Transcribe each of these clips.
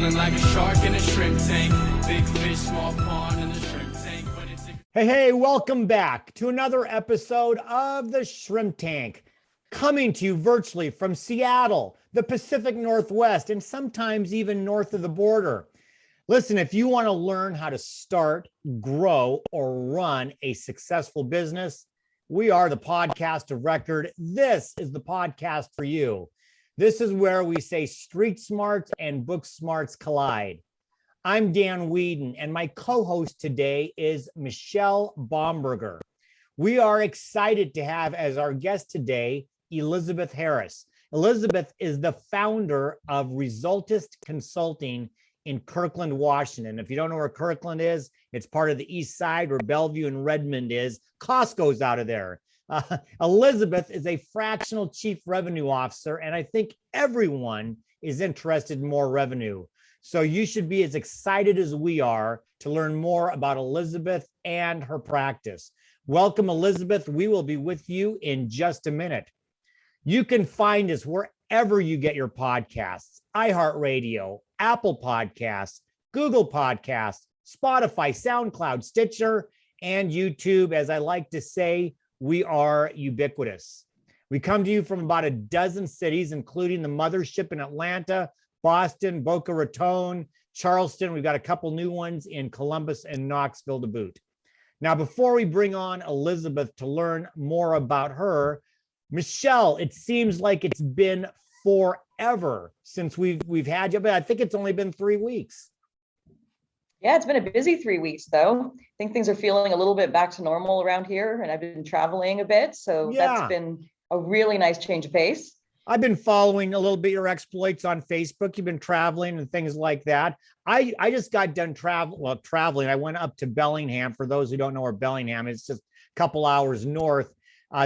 Swimming like a shark in a shrimp tank. Big fish, small pond in the shrimp tank. Hey, welcome back to another episode of the Shrimp Tank, coming to you virtually from Seattle, the Pacific Northwest, and sometimes even north of the border. Listen, if you want to learn how to start, grow, or run a successful business, we are the podcast of record. This is the podcast for you. This is where we say street smarts and book smarts collide. I'm Dan Whedon, and my co-host today is Michelle Bomberger. We are excited to have as our guest today, Elizabeth Harris. Elizabeth is the founder of Resultist Consulting in Kirkland, Washington. If you don't know where Kirkland is, it's part of the East Side where Bellevue and Redmond is. Costco's out of there. Elizabeth is a fractional chief revenue officer, and I think everyone is interested in more revenue. So you should be as excited as we are to learn more about Elizabeth and her practice. Welcome, Elizabeth. We will be with you in just a minute. You can find us wherever you get your podcasts: iHeartRadio, Apple Podcasts, Google Podcasts, Spotify, SoundCloud, Stitcher, and YouTube. As I like to say, we are ubiquitous. We come to you from about a dozen cities, including the mothership in Atlanta, Boston, Boca Raton, Charleston. We've got a couple new ones in Columbus and Knoxville to boot. Now, before we bring on Elizabeth to learn more about her, Michelle, it seems like it's been forever since we've had you, but I think it's only been 3 weeks. Yeah, it's been a busy 3 weeks, though. I think things are feeling a little bit back to normal around here, and I've been traveling a bit, so That's been a really nice change of pace. I've been following a little bit your exploits on Facebook. You've been traveling and things like that. I just got done traveling. I went up to Bellingham. For those who don't know where Bellingham is, just a couple hours north.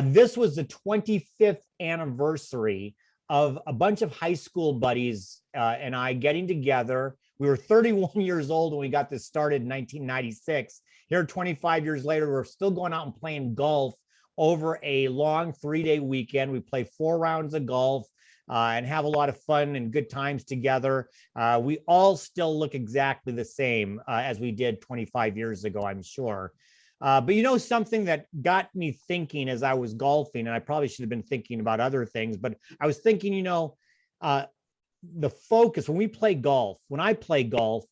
This was the 25th anniversary of a bunch of high school buddies and I getting together. We were 31 years old when we got this started in 1996. Here, 25 years later, we're still going out and playing golf over a long 3-day weekend. We play 4 rounds of golf and have a lot of fun and good times together. We all still look exactly the same as we did 25 years ago, I'm sure. But you know, something that got me thinking as I was golfing, and I probably should have been thinking about other things, but I was thinking, the focus when I play golf,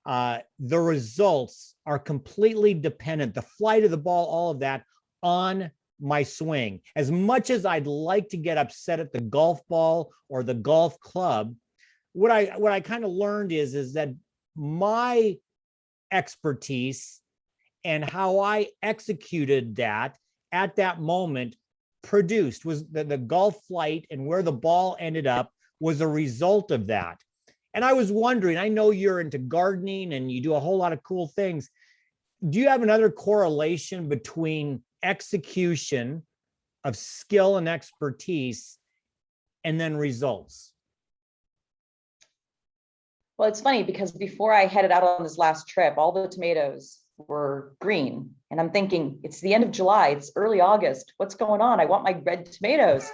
the results are completely dependent, the flight of the ball, all of that, on my swing. As much as I'd like to get upset at the golf ball or the golf club, what I kind of learned is that my expertise and how I executed that at that moment was the golf flight, and where the ball ended up was a result of that. And I was wondering, I know you're into gardening and you do a whole lot of cool things. Do you have another correlation between execution of skill and expertise and then results? Well, it's funny because before I headed out on this last trip, all the tomatoes were green. And I'm thinking, it's the end of July, it's early August. What's going on? I want my red tomatoes.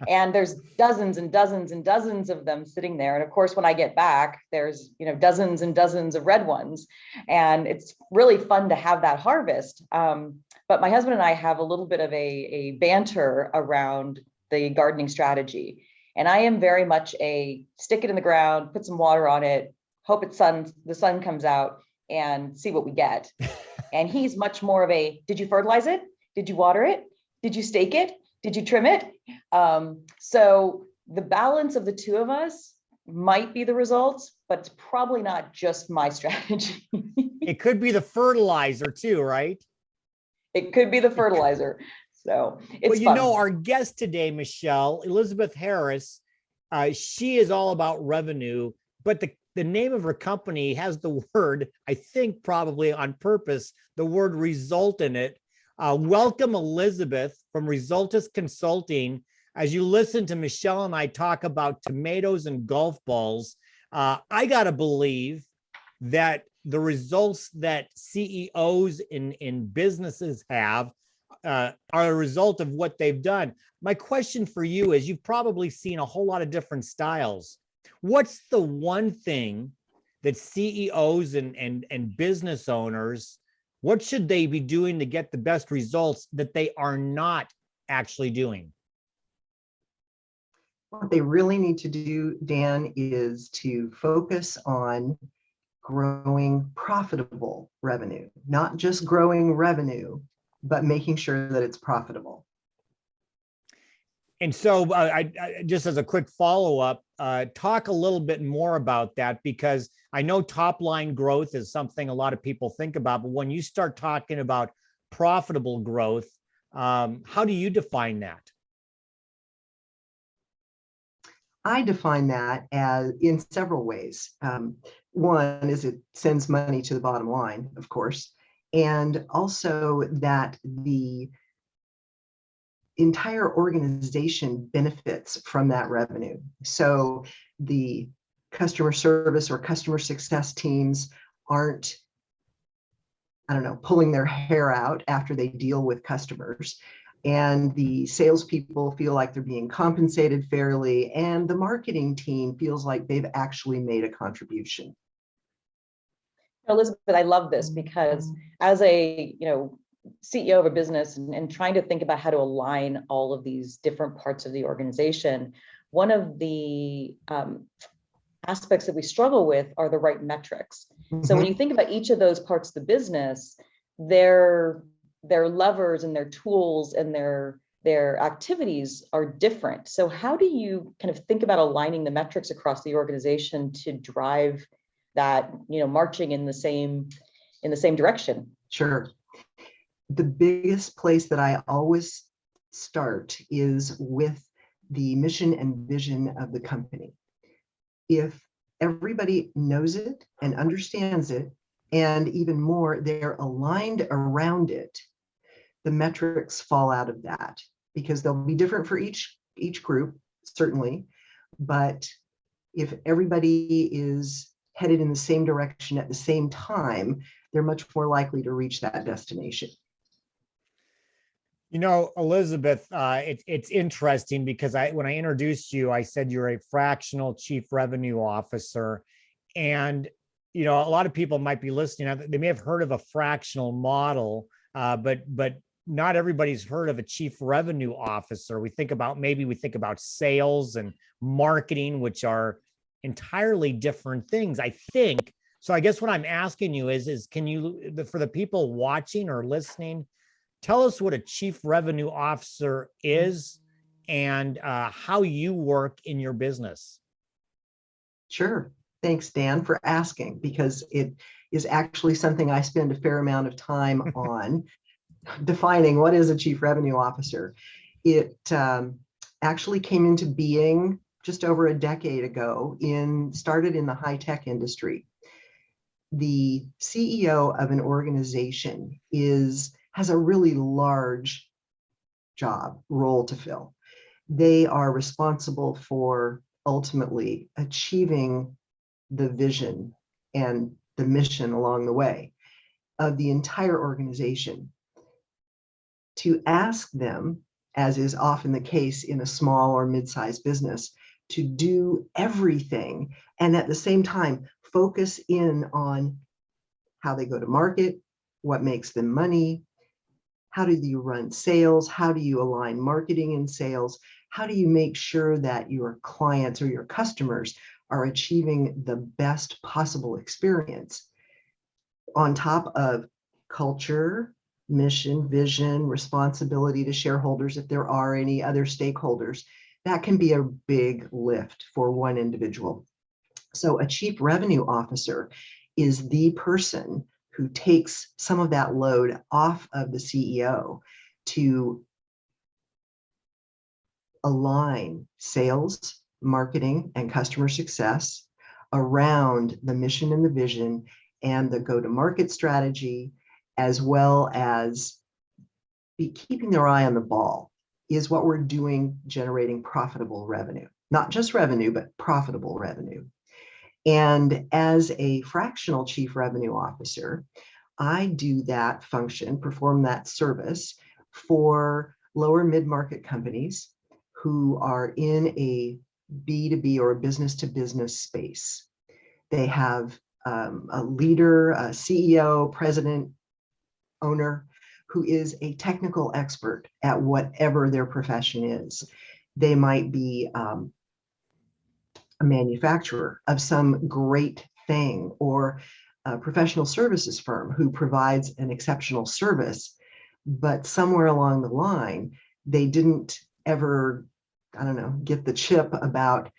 And there's dozens and dozens and dozens of them sitting there. And of course, when I get back, there's dozens and dozens of red ones. And it's really fun to have that harvest. But my husband and I have a little bit of a banter around the gardening strategy. And I am very much a stick it in the ground, put some water on it, hope the sun comes out, and see what we get. And he's much more of a, did you fertilize it? Did you water it? Did you stake it? Did you trim it? So the balance of the two of us might be the results, but it's probably not just my strategy. It could be the fertilizer too, right? It could be the fertilizer. So it's fun. Our guest today, Michelle, Elizabeth Harris, she is all about revenue, but the name of her company has the word, I think probably on purpose, the word result in it. Welcome, Elizabeth, from Resultist Consulting. As you listen to Michelle and I talk about tomatoes and golf balls, I got to believe that the results that CEOs in businesses have are a result of what they've done. My question for you is, you've probably seen a whole lot of different styles. What's the one thing that CEOs and business owners, what should they be doing to get the best results that they are not actually doing? What they really need to do, Dan, is to focus on growing profitable revenue, not just growing revenue, but making sure that it's profitable. And so I just as a quick follow-up, talk a little bit more about that, because I know top line growth is something a lot of people think about, but when you start talking about profitable growth, how do you define that? I define that as in several ways. One is it sends money to the bottom line, of course, and also that the entire organization benefits from that revenue. So the customer service or customer success teams aren't, I don't know, pulling their hair out after they deal with customers. And the salespeople feel like they're being compensated fairly, and the marketing team feels like they've actually made a contribution. Elizabeth, I love this because as a CEO of a business and trying to think about how to align all of these different parts of the organization, one of the aspects that we struggle with are the right metrics. So when you think about each of those parts of the business, their levers and their tools and their activities are different. So how do you kind of think about aligning the metrics across the organization to drive that, marching in the same direction? Sure. The biggest place that I always start is with the mission and vision of the company. If everybody knows it and understands it, and even more, they're aligned around it, the metrics fall out of that, because they'll be different for each group, certainly. But if everybody is headed in the same direction at the same time, they're much more likely to reach that destination. Elizabeth, it's interesting because when I introduced you, I said you're a fractional chief revenue officer. And, a lot of people might be listening. They may have heard of a fractional model, but not everybody's heard of a chief revenue officer. We think about sales and marketing, which are entirely different things, I think. So I guess what I'm asking you is can you, for the people watching or listening, tell us what a chief revenue officer is and how you work in your business? Sure. Thanks, Dan, for asking, because it is actually something I spend a fair amount of time on defining what is a chief revenue officer. It actually came into being just over a decade ago, started in the high-tech industry. The CEO of an organization has a really large role to fill. They are responsible for ultimately achieving the vision and the mission along the way of the entire organization. To ask them, as is often the case in a small or mid-sized business, to do everything and at the same time focus in on how they go to market, what makes them money, how do you run sales, how do you align marketing and sales, how do you make sure that your clients or your customers are achieving the best possible experience, on top of culture, mission, vision, responsibility to shareholders, if there are any other stakeholders. That can be a big lift for one individual. So a chief revenue officer is the person who takes some of that load off of the CEO to align sales, marketing, and customer success around the mission and the vision and the go-to-market strategy, as well as be keeping their eye on the ball. Is what we're doing generating profitable revenue? Not just revenue, but profitable revenue. And as a fractional chief revenue officer, I do that function, perform that service for lower mid-market companies who are in a B2B or a business to business space. They have a leader, a CEO, president, owner, who is a technical expert at whatever their profession is. They might be a manufacturer of some great thing, or a professional services firm who provides an exceptional service, but somewhere along the line, they didn't ever, I don't know, get the chip about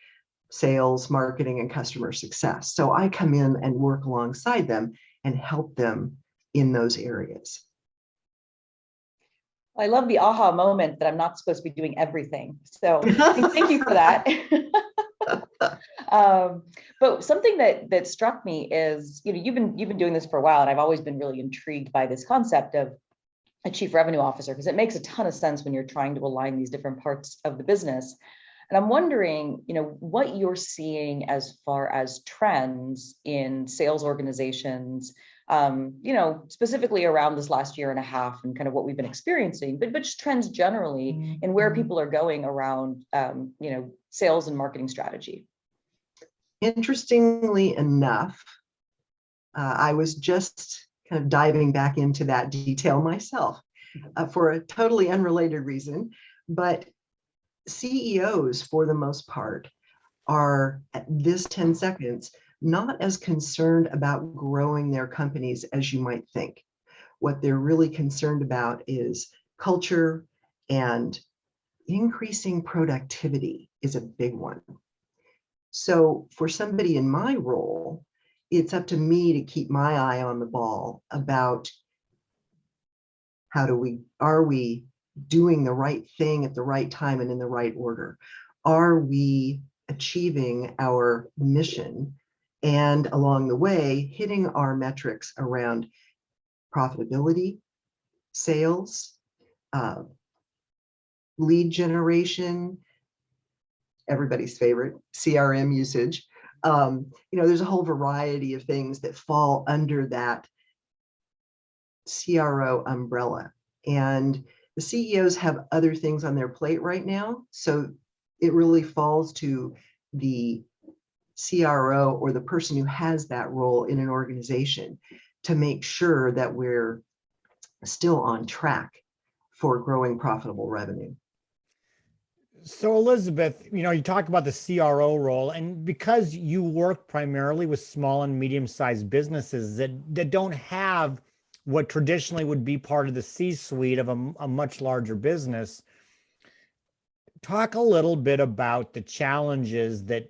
sales, marketing, and customer success. So I come in and work alongside them and help them in those areas. I love the aha moment that I'm not supposed to be doing everything. So thank you for that. But something that struck me is, you've been doing this for a while, and I've always been really intrigued by this concept of a chief revenue officer, because it makes a ton of sense when you're trying to align these different parts of the business. And I'm wondering, what you're seeing as far as trends in sales organizations, specifically around this last year and a half and kind of what we've been experiencing, but just trends generally and where people are going around, sales and marketing strategy. Interestingly enough, I was just kind of diving back into that detail myself for a totally unrelated reason, but CEOs, for the most part, are at this 10 seconds not as concerned about growing their companies as you might think. What they're really concerned about is culture, and increasing productivity is a big one. So for somebody in my role, it's up to me to keep my eye on the ball about are we doing the right thing at the right time and in the right order? Are we achieving our mission, and along the way hitting our metrics around profitability, sales, lead generation, everybody's favorite, CRM usage? There's a whole variety of things that fall under that CRO umbrella, and the CEOs have other things on their plate right now. So it really falls to the CRO, or the person who has that role in an organization, to make sure that we're still on track for growing profitable revenue. So Elizabeth, you talk about the CRO role, and because you work primarily with small and medium-sized businesses that don't have what traditionally would be part of the C-suite of a much larger business, talk a little bit about the challenges that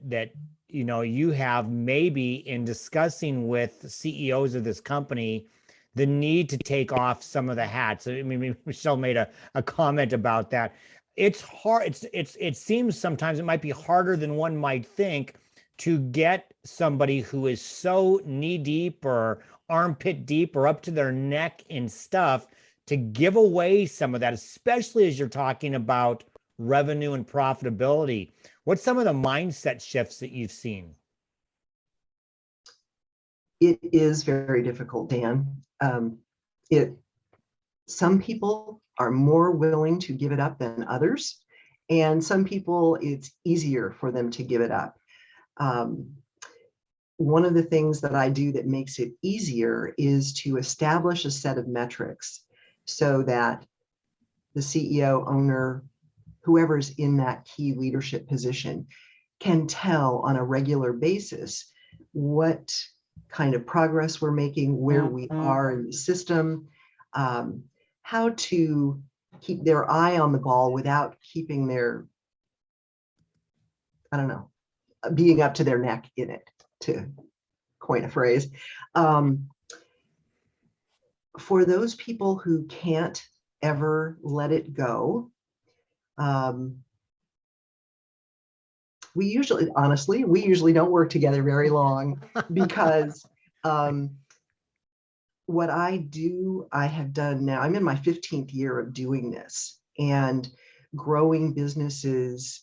you have maybe in discussing with CEOs of this company the need to take off some of the hats. I mean, Michelle made a comment about that. It's hard. It seems sometimes it might be harder than one might think to get somebody who is so knee deep or armpit deep or up to their neck in stuff to give away some of that, especially as you're talking about revenue and profitability. What's some of the mindset shifts that you've seen? It is very difficult, Dan. Some people are more willing to give it up than others, and some people it's easier for them to give it up. One of the things that I do that makes it easier is to establish a set of metrics so that the CEO, owner, whoever's in that key leadership position can tell on a regular basis what kind of progress we're making, where we are in the system, how to keep their eye on the ball without keeping their, being up to their neck in it, to coin a phrase. For those people who can't ever let it go, we usually don't work together very long, because what I have done now, I'm in my 15th year of doing this and growing businesses,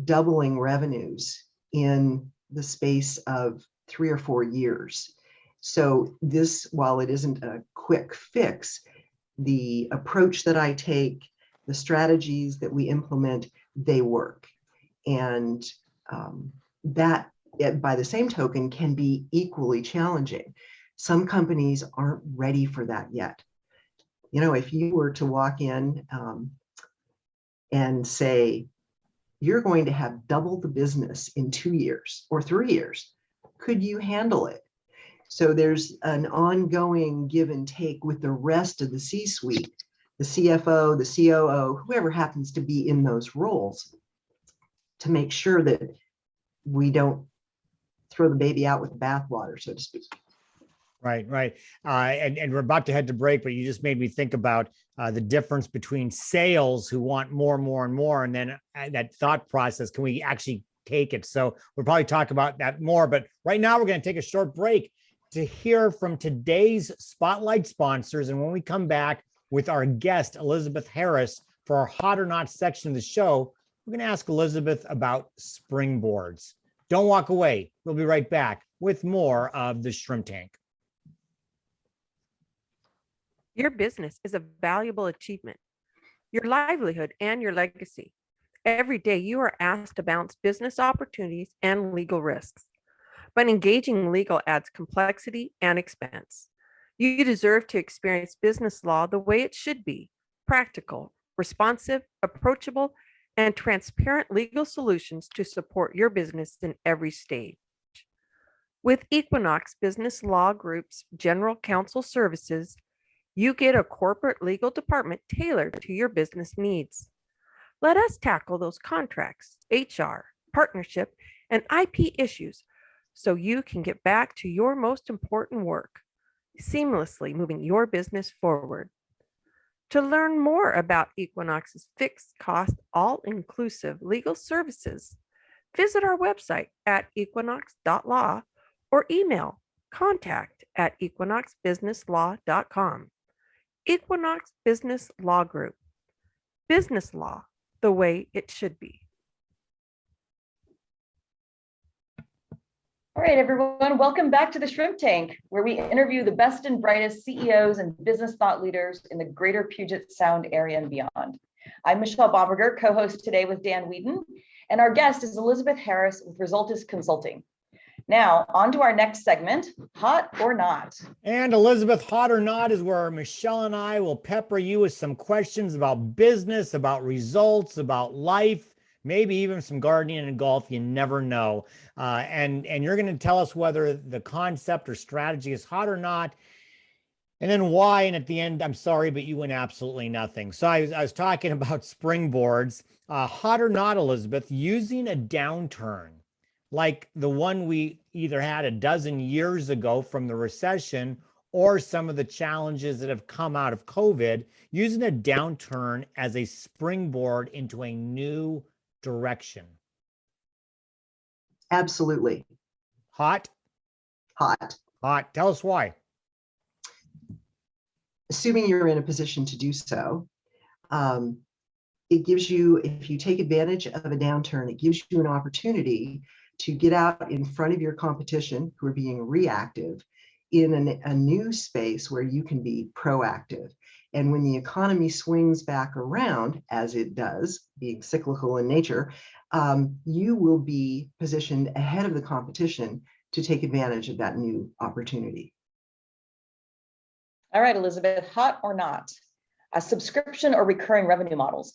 doubling revenues in the space of 3 or 4 years. So this, while it isn't a quick fix, the approach that I take, the strategies that we implement, they work. And that yet by the same token, can be equally challenging. Some companies aren't ready for that yet. You know, if you were to walk in and say, you're going to have double the business in 2 years or 3 years, could you handle it? So there's an ongoing give and take with the rest of the C-suite, the CFO, the COO, whoever happens to be in those roles, to make sure that we don't throw the baby out with the bathwater, so to speak. Right, right. And we're about to head to break, but you just made me think about the difference between sales who want more, more, and more, and then that thought process, can we actually take it? So we'll probably talk about that more, but right now we're going to take a short break to hear from today's Spotlight sponsors. And when we come back with our guest, Elizabeth Harris, for our Hot or Not section of the show, we're going to ask Elizabeth about springboards. Don't walk away. We'll be right back with more of the Shrimp Tank. Your business is a valuable achievement, your livelihood, and your legacy. Every day you are asked to balance business opportunities and legal risks. But engaging legal adds complexity and expense. You deserve to experience business law the way it should be: practical, responsive, approachable, and transparent legal solutions to support your business in every stage. With Equinox Business Law Group's General Counsel Services, you get a corporate legal department tailored to your business needs. Let us tackle those contracts, HR, partnership, and IP issues so you can get back to your most important work, seamlessly moving your business forward. To learn more about Equinox's fixed cost, all-inclusive legal services, visit our website at equinox.law or email contact@equinoxbusinesslaw.com. Equinox Business Law Group. Business law the way it should be. All right, everyone, welcome back to the Shrimp Tank, where we interview the best and brightest CEOs and business thought leaders in the greater Puget Sound area and beyond. I'm Michelle Bomberger, co-host today with Dan Whedon, and our guest is Elizabeth Harris with Resultist Consulting. Now, on to our next segment, Hot or Not. And Elizabeth, Hot or Not is where Michelle and I will pepper you with some questions about business, about results, about life, maybe even some gardening and golf. You never know. And you're going to tell us whether the concept or strategy is hot or not, and then why. And at the end, I'm sorry, but you win absolutely nothing. So I was talking about springboards. Hot or not, Elizabeth, using a downturn like the one we either had a dozen years ago from the recession or some of the challenges that have come out of COVID, using a downturn as a springboard into a new direction. Absolutely. Hot? Hot. Hot. Tell us why. Assuming you're in a position to do so, it gives you, if you take advantage of a downturn, it gives you an opportunity to get out in front of your competition who are being reactive in a new space where you can be proactive. And when the economy swings back around, as it does, being cyclical in nature, you will be positioned ahead of the competition to take advantage of that new opportunity. All right, Elizabeth, hot or not? A subscription or recurring revenue models?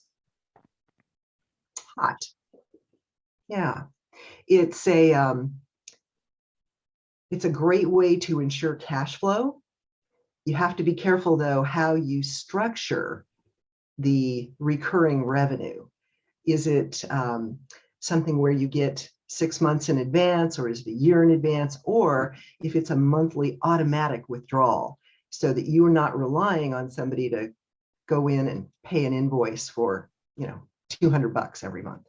Hot. Yeah. It's a great way to ensure cash flow. You have to be careful, though, how you structure the recurring revenue. Is it something where you get 6 months in advance, or is it a year in advance, or if it's a monthly automatic withdrawal, so that you are not relying on somebody to go in and pay an invoice for, $200 every month.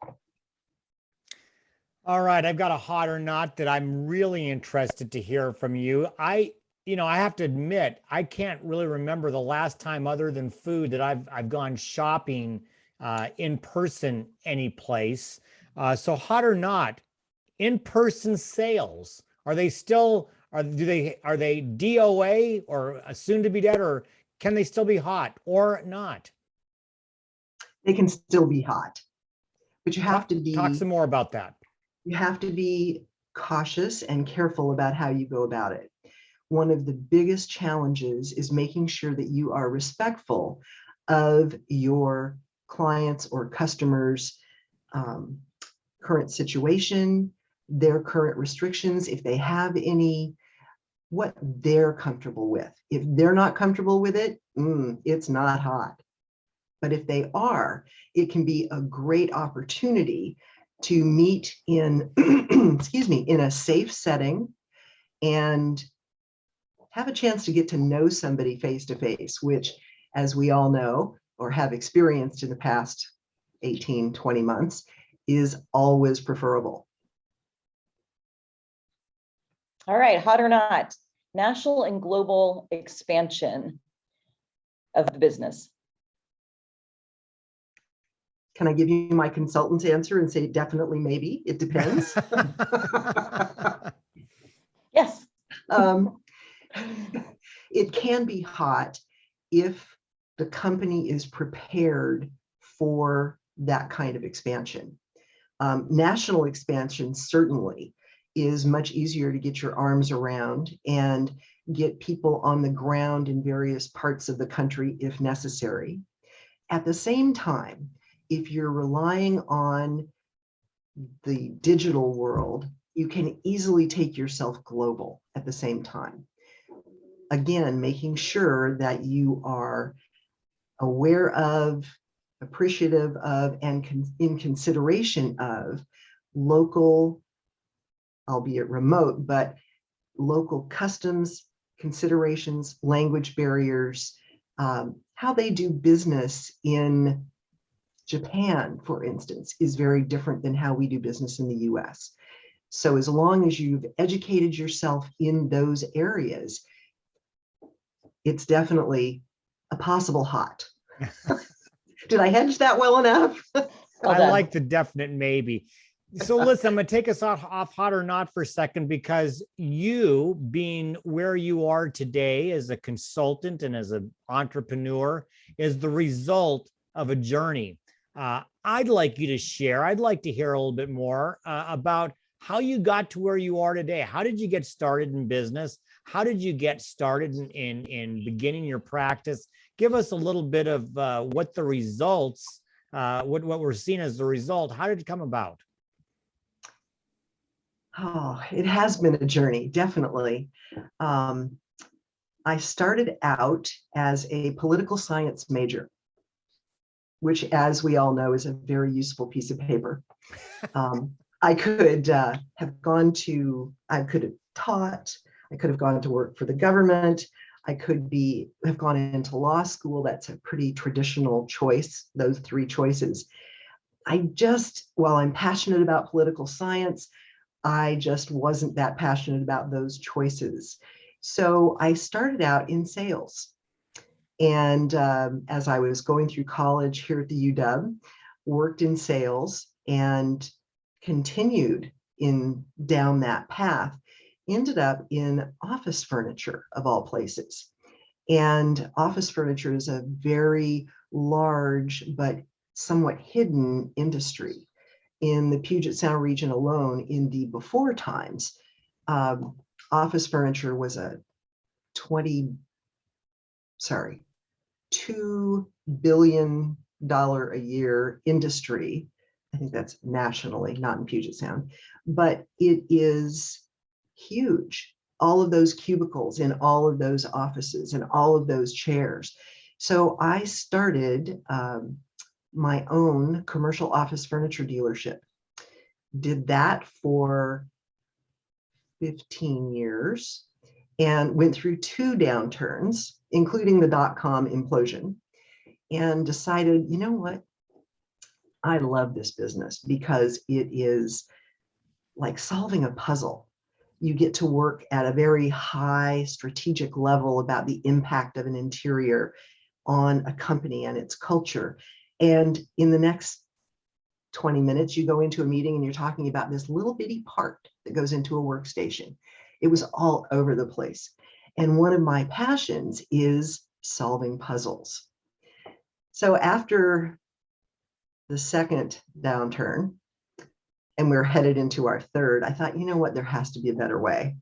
All right, I've got a hot or not that I'm really interested to hear from you. I have to admit, I can't really remember the last time, other than food, that I've gone shopping in person any place. So hot or not, in-person sales, are they still, are they DOA or soon to be dead, or can they still be hot or not? They can still be hot, but you have to be. Talk some more about that. You have to be cautious and careful about how you go about it. One of the biggest challenges is making sure that you are respectful of your clients or customers' current situation, their current restrictions, if they have any, what they're comfortable with. If they're not comfortable with it, it's not hot. But if they are, it can be a great opportunity to meet in, excuse me, in a safe setting and have a chance to get to know somebody face to face, which, as we all know or have experienced in the past 18, 20 months, is always preferable. All right, hot or not, national and global expansion of the business. Can I give you my consultant's answer and say definitely, maybe? It depends. Yes. It can be hot if the company is prepared for that kind of expansion. National expansion certainly is much easier to get your arms around and get people on the ground in various parts of the country if necessary. At the same time, if you're relying on the digital world, you can easily take yourself global at the same time. Again, making sure that you are aware of, appreciative of, and in consideration of local, albeit remote, but local customs, considerations, language barriers, how they do business in Japan, for instance, is very different than how we do business in the US. So as long as you've educated yourself in those areas, it's definitely a possible hot. Did I hedge that well enough? Well I done. like the definite maybe. So listen, I'm going to take us off hot or not for a second, because you being where you are today as a consultant and as an entrepreneur is the result of a journey. I'd like you to share, I'd like to hear a little bit more about how you got to where you are today. How did you get started in business? How did you get started in beginning your practice? Give us a little bit of what the results, what we're seeing as the result. How did it come about? Oh, it has been a journey, definitely. I started out as a political science major, which, as we all know, is a very useful piece of paper. I could have gone to, I could have taught, I could have gone to work for the government, I could have gone into law school. That's a pretty traditional choice, those three choices. While I'm passionate about political science, I just wasn't that passionate about those choices. So I started out in sales. And as I was going through college here at the UW, worked in sales and continued down that path, ended up in office furniture of all places. And office furniture is a very large but somewhat hidden industry. In the Puget Sound region alone, in the before times, office furniture was a $2 billion a year industry. I think that's nationally, not in Puget Sound, but it is huge. All of those cubicles in all of those offices and all of those chairs. So I started my own commercial office furniture dealership. Did that for 15 years and went through 2 downturns, including the dot-com implosion, and decided, you know what? I love this business because it is like solving a puzzle. You get to work at a very high strategic level about the impact of an interior on a company and its culture. And in the next 20 minutes, you go into a meeting and you're talking about this little bitty part that goes into a workstation. It was all over the place. And one of my passions is solving puzzles. So after the second downturn, and we're headed into our third, I thought, you know what, there has to be a better way.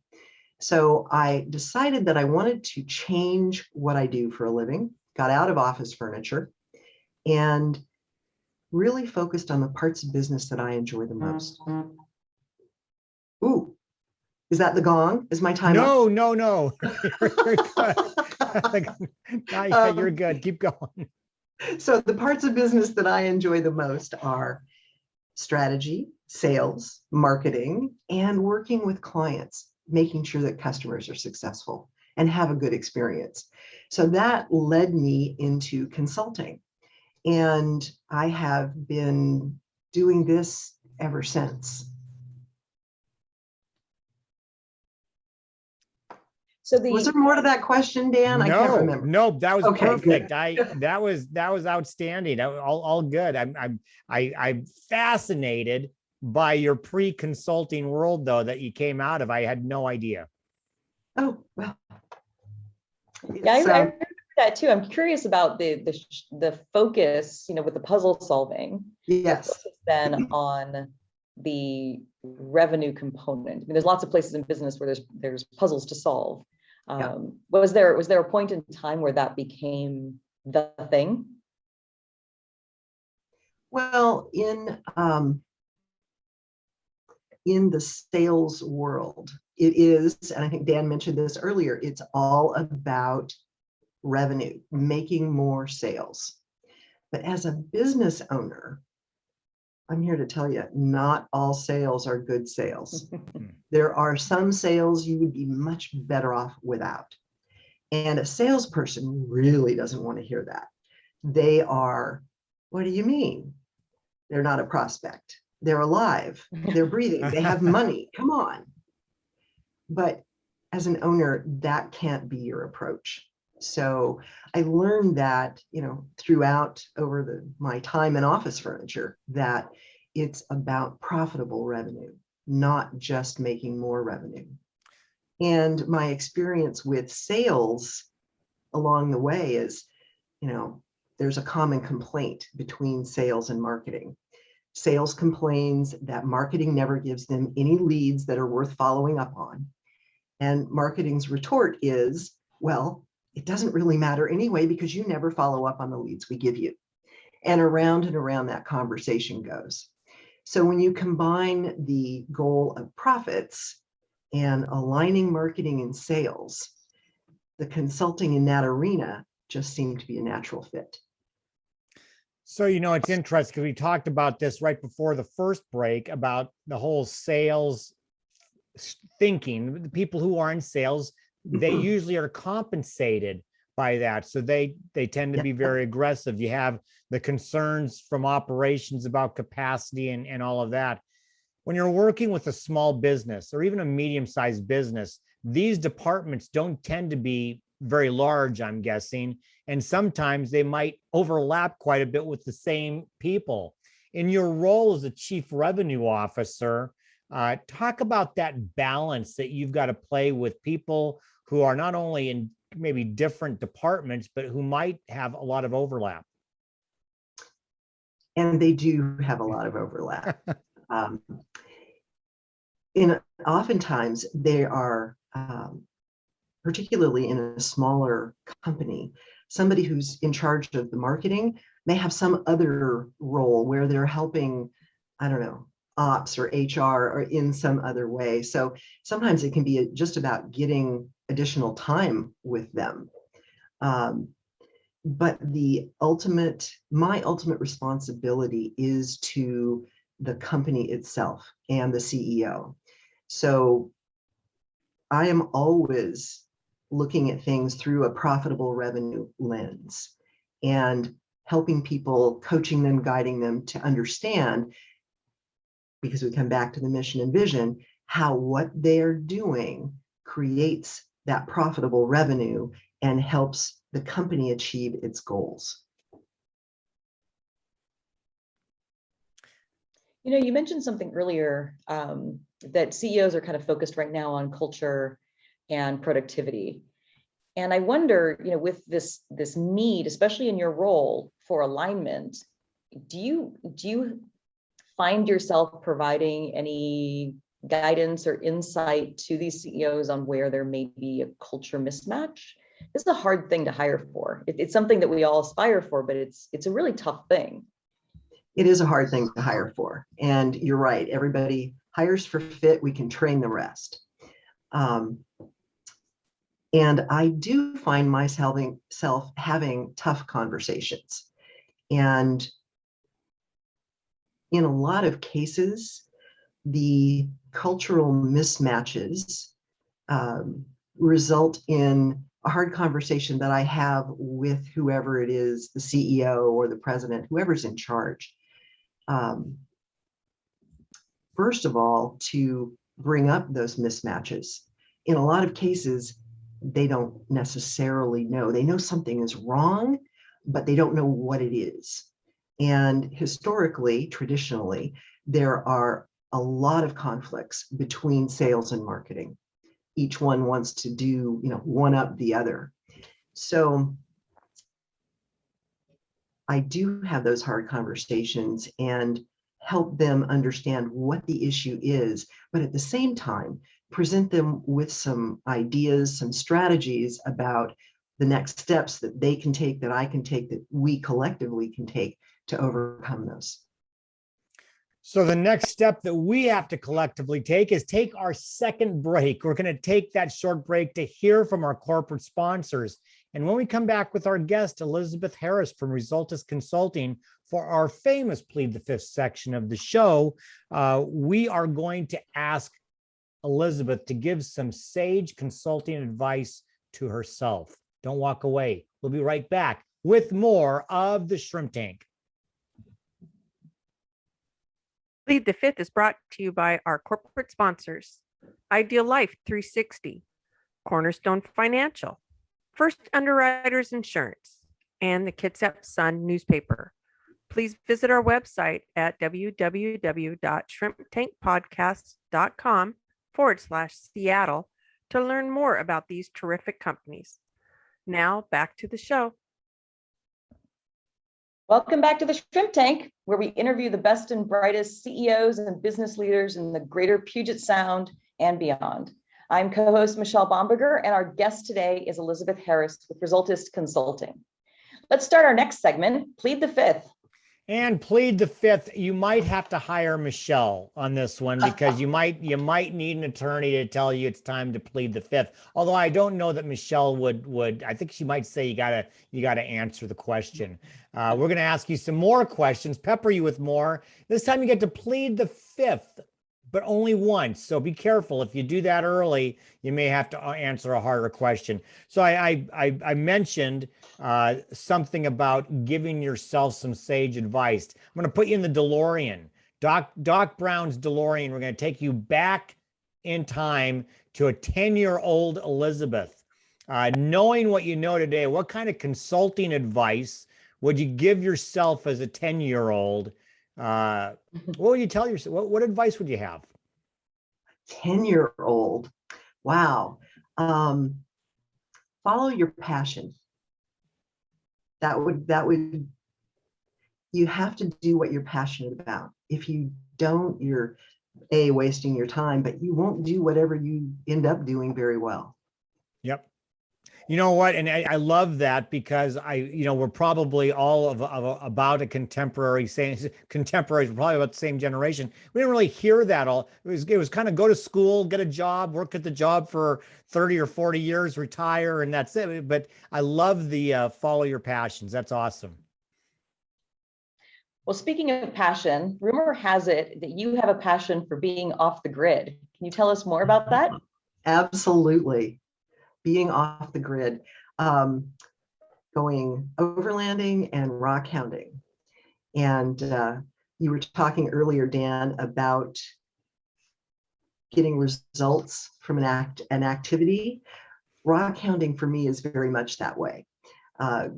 So I decided that I wanted to change what I do for a living, got out of office furniture, and really focused on the parts of business that I enjoy the most. Ooh, is that the gong? Is my time up? No. You're good. You're good. Keep going. So the parts of business that I enjoy the most are strategy, sales, marketing, and working with clients, making sure that customers are successful and have a good experience. So that led me into consulting. And I have been doing this ever since. So Was there more to that question, Dan? I can't remember. No, that was Okay, perfect. good. That was outstanding. All good. I'm fascinated by your pre-consulting world though that you came out of. I had no idea. Oh, well. Yeah, I remember that too. I'm curious about the focus, with the puzzle solving. Yes. Then on the revenue component. I mean, there's lots of places in business where there's puzzles to solve. Yeah. Was there a point in time where that became the thing? Well, in the sales world, it is, and I think Dan mentioned this earlier, it's all about revenue, making more sales. But as a business owner, I'm here to tell you, not all sales are good sales. There are some sales you would be much better off without. And a salesperson really doesn't want to hear that. They are, what do you mean? They're not a prospect. They're alive. They're breathing. They have money. Come on. But as an owner, that can't be your approach. So I learned that, throughout over my time in office furniture, that it's about profitable revenue, not just making more revenue. And my experience with sales along the way is, there's a common complaint between sales and marketing. Sales complains that marketing never gives them any leads that are worth following up on. And marketing's retort is, well, it doesn't really matter anyway, because you never follow up on the leads we give you. And around that conversation goes. So when you combine the goal of profits and aligning marketing and sales, the consulting in that arena just seemed to be a natural fit. So, it's interesting because we talked about this right before the first break about the whole sales thinking. The people who are in sales, they usually are compensated by that. So they tend to be very aggressive. You have the concerns from operations about capacity and all of that. When you're working with a small business or even a medium-sized business, these departments don't tend to be very large, I'm guessing. And sometimes they might overlap quite a bit with the same people. In your role as a chief revenue officer, talk about that balance that you've got to play with people who are not only in maybe different departments, but who might have a lot of overlap. And they do have a lot of overlap. Oftentimes they are, particularly in a smaller company, somebody who's in charge of the marketing may have some other role where they're helping, I don't know, ops or HR or in some other way. So sometimes it can be just about getting additional time with them. But my ultimate responsibility is to the company itself and the CEO. So I am always looking at things through a profitable revenue lens and helping people, coaching them, guiding them to understand, because we come back to the mission and vision, how what they're doing creates that profitable revenue and helps the company achieve its goals. You mentioned something earlier that CEOs are kind of focused right now on culture and productivity. And I wonder, with this need, especially in your role for alignment, do you find yourself providing any guidance or insight to these CEOs on where there may be a culture mismatch? This is a hard thing to hire for. It's something that we all aspire for, but it's a really tough thing. It is a hard thing to hire for. And you're right, everybody hires for fit, we can train the rest. And I do find myself having tough conversations. And in a lot of cases, the cultural mismatches result in a hard conversation that I have with whoever it is, the CEO or the president, whoever's in charge. First of all, to bring up those mismatches. In a lot of cases, they don't necessarily know. They know something is wrong, but they don't know what it is. And historically, traditionally, there are a lot of conflicts between sales and marketing. Each one wants to do, one up the other. So I do have those hard conversations and help them understand what the issue is, but at the same time, present them with some ideas, some strategies about the next steps that they can take, that I can take, that we collectively can take to overcome those. So the next step that we have to collectively take is take our second break. We're going to take that short break to hear from our corporate sponsors. And when we come back with our guest, Elizabeth Harris from Resultist Consulting, for our famous Plead the Fifth section of the show, we are going to ask Elizabeth to give some sage consulting advice to herself. Don't walk away. We'll be right back with more of the Shrimp Tank. Plead the Fifth is brought to you by our corporate sponsors: Ideal Life 360, Cornerstone Financial, First Underwriters Insurance, and the Kitsap Sun newspaper. Please visit our website at www.shrimptankpodcast.com/Seattle to learn more about these terrific companies. Now back to the show. Welcome back to the Shrimp Tank, where we interview the best and brightest CEOs and business leaders in the greater Puget Sound and beyond. I'm co-host Michelle Bomberger, and our guest today is Elizabeth Harris with Resultist Consulting. Let's start our next segment, Plead the Fifth. And Plead the Fifth, you might have to hire Michelle on this one, because you might need an attorney to tell you it's time to plead the fifth. Although I don't know that Michelle would. I think she might say you gotta answer the question. We're gonna ask you some more questions, pepper you with more. This time you get to plead the fifth, but only once. So be careful. If you do that early, you may have to answer a harder question. So I mentioned something about giving yourself some sage advice. I'm going to put you in the DeLorean, Doc Brown's DeLorean. We're going to take you back in time to a 10-year-old Elizabeth. Knowing what you know today, what kind of consulting advice would you give yourself as a 10-year-old? What would you tell yourself? What advice would you have? 10-year-old. Wow. Follow your passion. That would, you have to do what you're passionate about. If you don't, you're wasting your time, but you won't do whatever you end up doing very well. Yep. You know what? And I love that, because we're probably all about a contemporaries, we're probably about the same generation. We didn't really hear that all. It was kind of go to school, get a job, work at the job for 30 or 40 years, retire, and that's it. But I love the follow your passions. That's awesome. Well, speaking of passion, rumor has it that you have a passion for being off the grid. Can you tell us more about that? Absolutely. Being off the grid, going overlanding and rock hounding. And you were talking earlier, Dan, about getting results from an activity. Rock hounding for me is very much that way.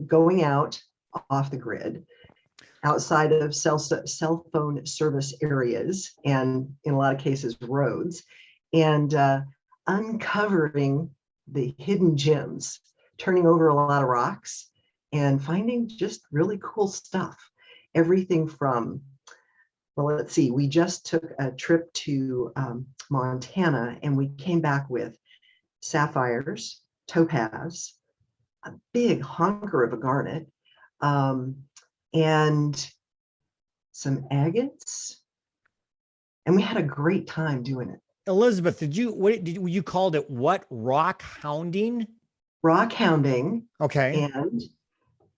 Going out off the grid, outside of cell phone service areas, and in a lot of cases roads, and uncovering the hidden gems, turning over a lot of rocks and finding just really cool stuff. Everything from well, let's see, we just took a trip to Montana, and we came back with sapphires, topaz, a big honker of a garnet, and some agates. And we had a great time doing it. Elizabeth, you called it what? Rock hounding? Rock hounding. Okay. And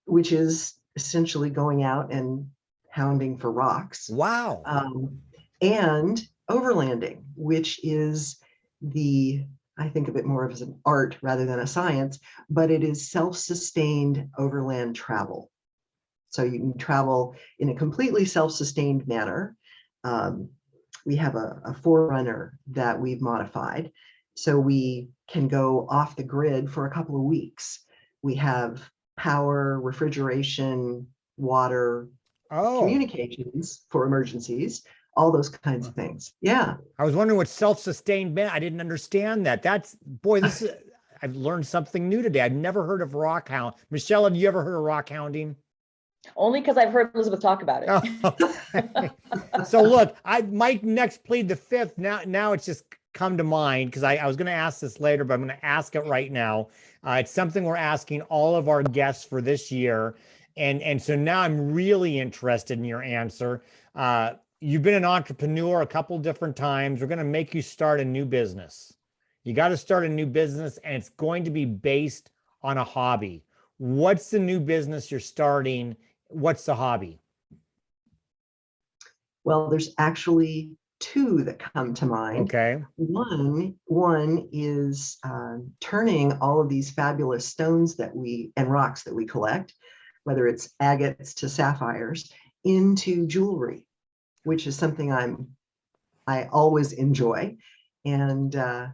which is essentially going out and hounding for rocks. Wow. And overlanding, which is I think of it more as an art rather than a science, but it is self-sustained overland travel. So you can travel in a completely self-sustained manner. We have a forerunner that we've modified, so we can go off the grid for a couple of weeks. We have power, refrigeration, water, communications for emergencies, all those kinds of things. Yeah. I was wondering what self-sustained meant. I didn't understand that. I've learned something new today. I've never heard of rock hound. Michelle, have you ever heard of rock hounding? Only because I've heard Elizabeth talk about it. Oh, okay. So look, I might next plead the fifth. Now it's just come to mind because I was going to ask this later, but I'm going to ask it right now. It's something we're asking all of our guests for this year. And so now I'm really interested in your answer. You've been an entrepreneur a couple different times. We're going to make you start a new business. You got to start a new business, and it's going to be based on a hobby. What's the new business you're starting? What's the hobby? Well, there's actually two that come to mind. Okay. One is turning all of these fabulous stones and rocks that we collect, whether it's agates to sapphires, into jewelry, which is something I always enjoy. And that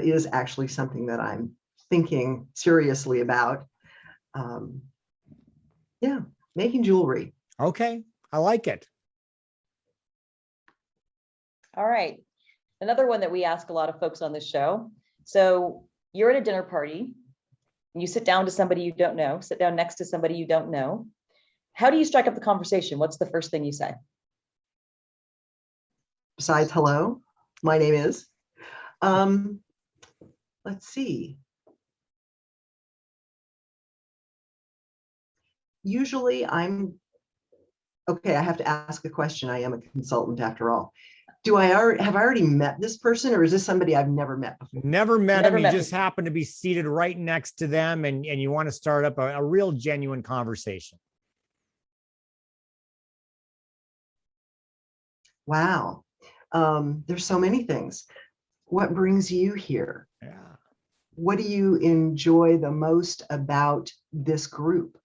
is actually something that I'm thinking seriously about. Making jewelry. Okay, I like it. All right. Another one that we ask a lot of folks on this show. So you're at a dinner party, and you sit down to somebody you don't know, sit down next to somebody you don't know. How do you strike up the conversation? What's the first thing you say? Besides, hello, my name is. Let's see. Usually I have to ask a question. I am a consultant after all. Have I already met this person, or is this somebody I've never met before? Never met him. You just happen to be seated right next to them, and you want to start up a real genuine conversation. Wow. There's so many things. What brings you here? Yeah. What do you enjoy the most about this group?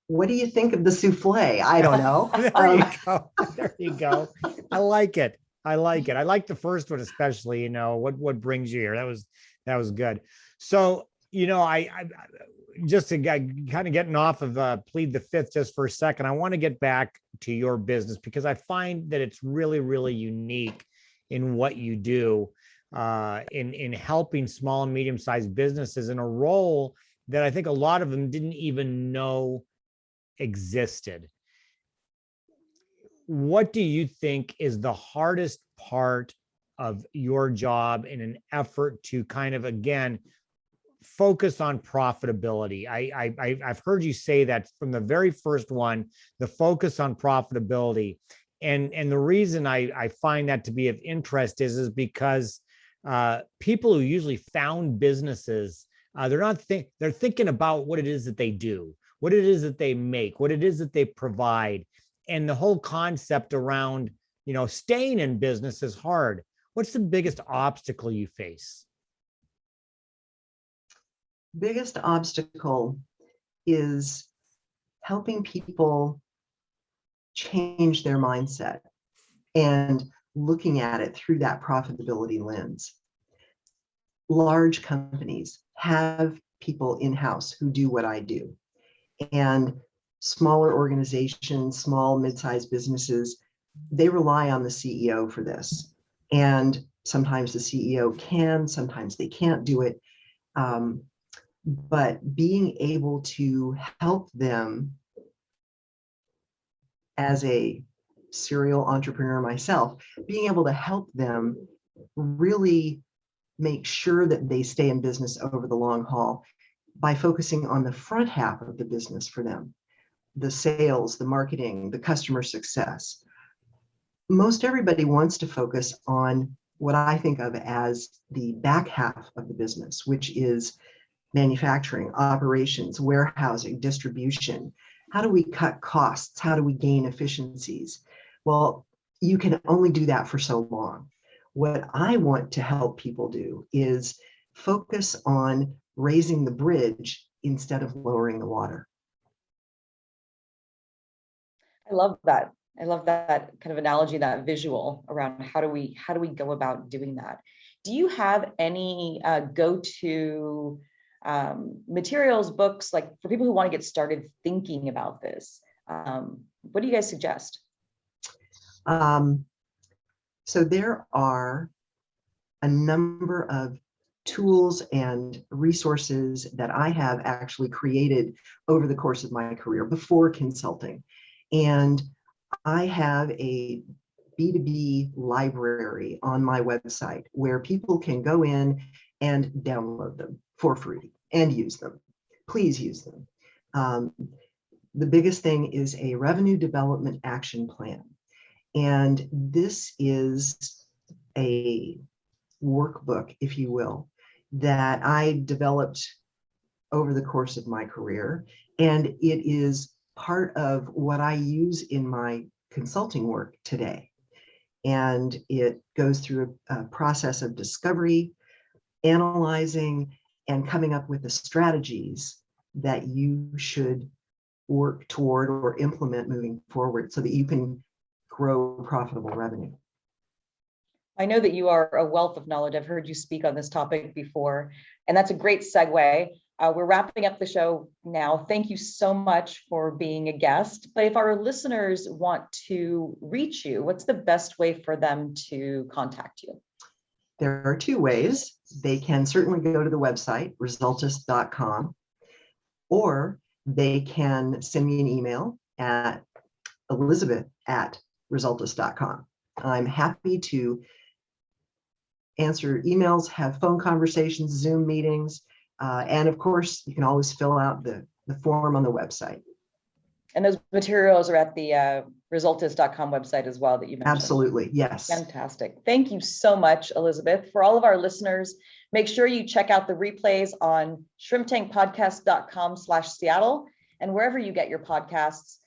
What do you think of the souffle? I don't know. There you go. There you go. I like it. I like the first one, especially, what brings you here. That was good. So, I just to kind of getting off of plead the fifth just for a second, I want to get back to your business because I find that it's really, really unique in what you do in helping small and medium-sized businesses in a role that I think a lot of them didn't even know existed. What do you think is the hardest part of your job in an effort to kind of, again, focus on profitability? I've heard you say that from the very first one, the focus on profitability. And the reason I find that to be of interest is because people who usually found businesses, they're thinking about what it is that they do, what it is that they make, what it is that they provide. And the whole concept around, staying in business is hard. What's the biggest obstacle you face? Biggest obstacle is helping people change their mindset and looking at it through that profitability lens. Large companies have people in-house who do what I do. And smaller organizations, small, mid-sized businesses, they rely on the CEO for this. And sometimes the CEO can, sometimes they can't do it. but being able to help them as a serial entrepreneur myself, being able to help them really make sure that they stay in business over the long haul by focusing on the front half of the business for them, the sales, the marketing, the customer success. Most everybody wants to focus on what I think of as the back half of the business, which is manufacturing, operations, warehousing, distribution. How do we cut costs? How do we gain efficiencies? Well, you can only do that for so long. What I want to help people do is focus on raising the bridge instead of lowering the water. I love that. I love that kind of analogy, that visual around how do we go about doing that. Do you have any go-to materials, books, like for people who want to get started thinking about this? What do you guys suggest? So there are a number of tools and resources that I have actually created over the course of my career before consulting. And I have a B2B library on my website where people can go in and download them for free and use them. Please use them. The biggest thing is a revenue development action plan. And this is a workbook, if you will, that I developed over the course of my career. And it is part of what I use in my consulting work today. And it goes through a process of discovery, analyzing, and coming up with the strategies that you should work toward or implement moving forward so that you can grow profitable revenue. I know that you are a wealth of knowledge. I've heard you speak on this topic before, and that's a great segue. We're wrapping up the show now. Thank you so much for being a guest. But if our listeners want to reach you, what's the best way for them to contact you? There are two ways. They can certainly go to the website, resultist.com, or they can send me an email at elizabeth@resultist.com. I'm happy to answer emails, have phone conversations, Zoom meetings, and of course, you can always fill out the form on the website. And those materials are at the resultist.com website as well that you mentioned. Absolutely, yes. Fantastic. Thank you so much, Elizabeth. For all of our listeners, make sure you check out the replays on shrimptankpodcast.com/Seattle and wherever you get your podcasts,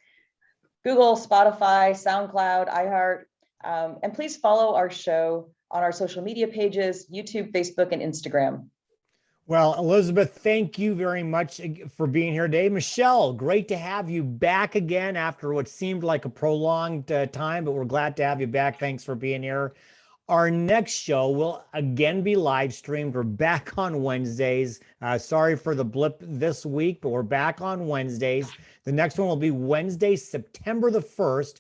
Google, Spotify, SoundCloud, iHeart, and please follow our show on our social media pages, YouTube, Facebook, and Instagram. Well, Elizabeth, thank you very much for being here today. Michelle, great to have you back again after what seemed like a prolonged time, but we're glad to have you back. Thanks for being here. Our next show will again be live streamed. We're back on Wednesdays. Sorry for the blip this week, but we're back on Wednesdays. The next one will be Wednesday, September the 1st.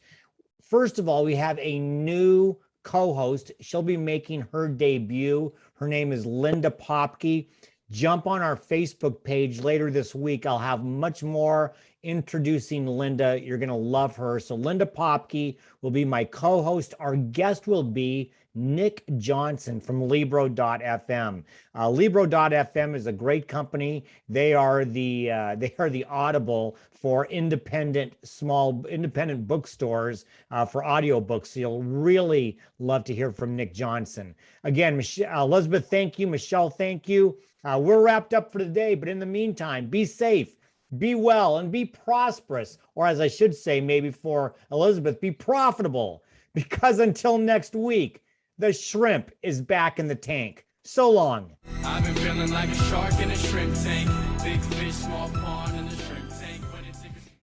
First of all, we have a new co-host. She'll be making her debut. Her name is Linda Popke. Jump on our Facebook page later this week. I'll have much more introducing Linda. You're going to love her. So Linda Popke will be my co-host. Our guest will be Nick Johnson from Libro.fm. Libro.fm is a great company. They are the Audible for independent bookstores for audiobooks. So you'll really love to hear from Nick Johnson. Again, Elizabeth, thank you. Michelle, thank you. We're wrapped up for today, but in the meantime, be safe, be well, and be prosperous. Or as I should say, maybe for Elizabeth, be profitable. Because until next week, the shrimp is back in the tank. So long. I've been feeling like a shark in a shrimp tank. Big fish, small pond.